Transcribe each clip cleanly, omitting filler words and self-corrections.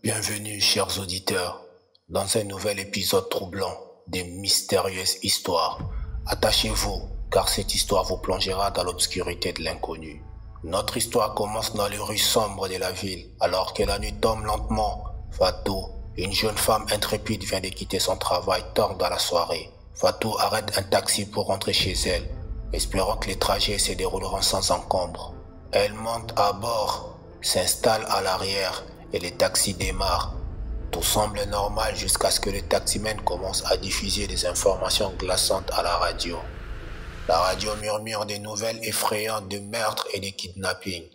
Bienvenue, chers auditeurs, dans un nouvel épisode troublant des mystérieuses histoires. Attachez-vous, car cette histoire vous plongera dans l'obscurité de l'inconnu. Notre histoire commence dans les rues sombres de la ville, alors que la nuit tombe lentement. Fatou, une jeune femme intrépide, vient de quitter son travail tard dans la soirée. Fatou arrête un taxi pour rentrer chez elle, espérant que les trajets se dérouleront sans encombre. Elle monte à bord, s'installe à l'arrière et le taxi démarre. Tout semble normal jusqu'à ce que le taximène commence à diffuser des informations glaçantes à la radio. La radio murmure des nouvelles effrayantes de meurtres et de kidnappings.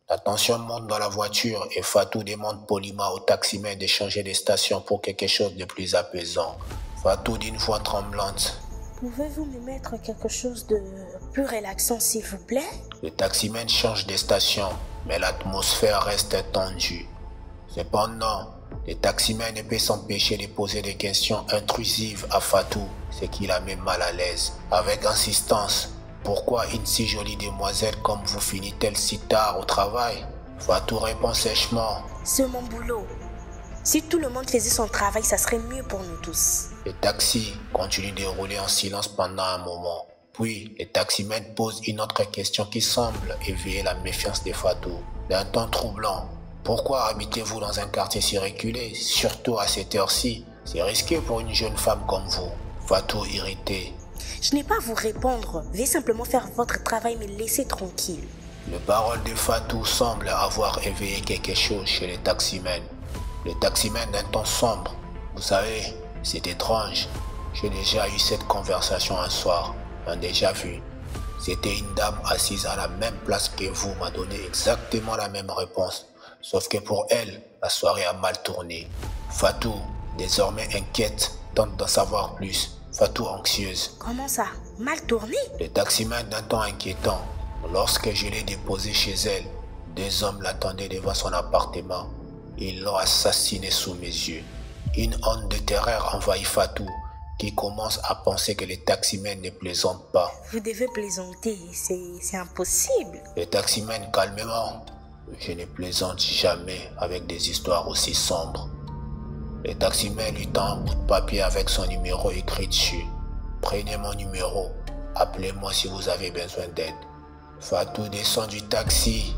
La tension monte dans la voiture et Fatou demande poliment au taximène de changer de station pour quelque chose de plus apaisant. Fatou d'une voix tremblante: Pouvez-vous me mettre quelque chose de plus relaxant, s'il vous plaît? Le taximène change de station, mais l'atmosphère reste tendue. Cependant, le taximène ne peut s'empêcher de poser des questions intrusives à Fatou, ce qui la met mal à l'aise. Avec insistance: pourquoi une si jolie demoiselle comme vous finit-elle si tard au travail? Fatou répond sèchement: c'est mon boulot. Si tout le monde faisait son travail, ça serait mieux pour nous tous. Le taxi continue de rouler en silence pendant un moment. Puis, le taximène pose une autre question qui semble éveiller la méfiance de Fatou. D'un ton troublant: pourquoi habitez-vous dans un quartier si reculé, surtout à cette heure-ci? C'est risqué pour une jeune femme comme vous. Fatou irrité: je n'ai pas à vous répondre. Veuillez simplement faire votre travail et me laisser tranquille. Les paroles de Fatou semblent avoir éveillé quelque chose chez le taximène. Le taximène d'un ton sombre: vous savez, c'est étrange. J'ai déjà eu cette conversation un soir, un déjà-vu. C'était une dame assise à la même place que vous m'a donné exactement la même réponse. Sauf que pour elle, la soirée a mal tourné. Fatou, désormais inquiète, tente d'en savoir plus. Fatou anxieuse: comment ça? Mal tourné? Le taximène d'un ton inquiétant: lorsque je l'ai déposée chez elle, 2 hommes l'attendaient devant son appartement. Ils l'ont assassiné sous mes yeux. Une onde de terreur envahit Fatou, qui commence à penser que le taximène ne plaisante pas. Vous devez plaisanter, c'est impossible. Le taximène calmement: je ne plaisante jamais avec des histoires aussi sombres. Le taximène lui tend un bout de papier avec son numéro écrit dessus. Prenez mon numéro, appelez-moi si vous avez besoin d'aide. Fatou descend du taxi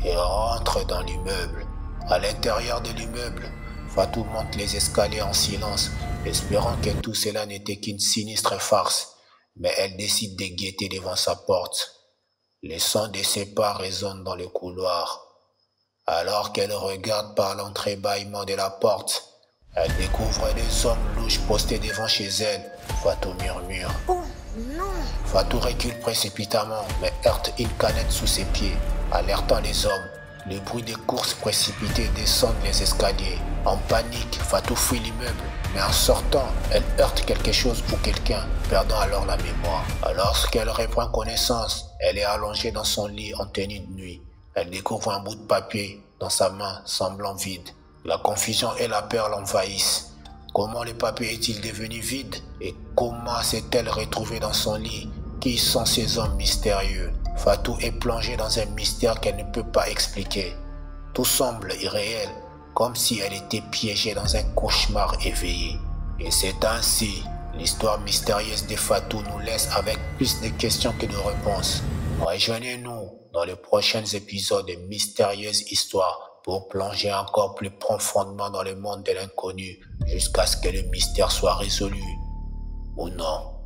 et rentre dans l'immeuble. À l'intérieur de l'immeuble, Fatou monte les escaliers en silence, espérant que tout cela n'était qu'une sinistre farce. Mais elle décide de guetter devant sa porte. Les sons de ses pas résonnent dans le couloir. Alors qu'elle regarde par l'entrebâillement de la porte, elle découvre des hommes louches postés devant chez elle. Fatou murmure: oh non! Fatou recule précipitamment, mais heurte une canette sous ses pieds, alertant les hommes. Le bruit des courses précipitées descendent les escaliers. En panique, Fatou fuit l'immeuble, mais en sortant, elle heurte quelque chose ou quelqu'un, perdant alors la mémoire. Alors qu'elle reprend connaissance, elle est allongée dans son lit en tenue de nuit. Elle découvre un bout de papier dans sa main, semblant vide. La confusion et la peur l'envahissent. Comment le papier est-il devenu vide? Et comment s'est-elle retrouvée dans son lit? Qui sont ces hommes mystérieux? Fatou est plongée dans un mystère qu'elle ne peut pas expliquer. Tout semble irréel, comme si elle était piégée dans un cauchemar éveillé. Et c'est ainsi, l'histoire mystérieuse de Fatou nous laisse avec plus de questions que de réponses. Rejoignez-nous dans les prochains épisodes de Mystérieuses Histoires pour plonger encore plus profondément dans le monde de l'inconnu jusqu'à ce que le mystère soit résolu. Ou non.